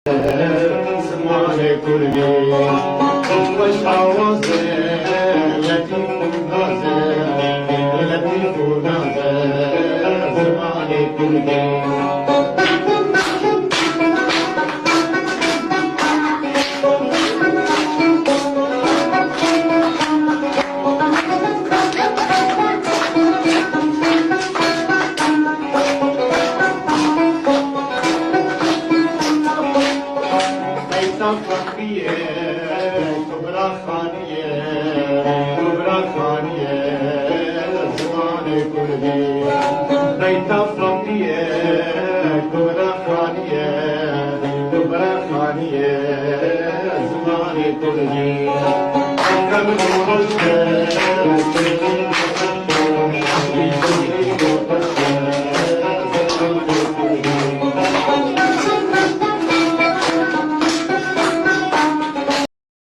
زمان كردي خوش آوازه لطیف و نازه لطیف و نازه زمان کردی فقیه کبرا خانیه زمان کردی بیتا فقیه کبرا خانیه زمان کردی کم نورش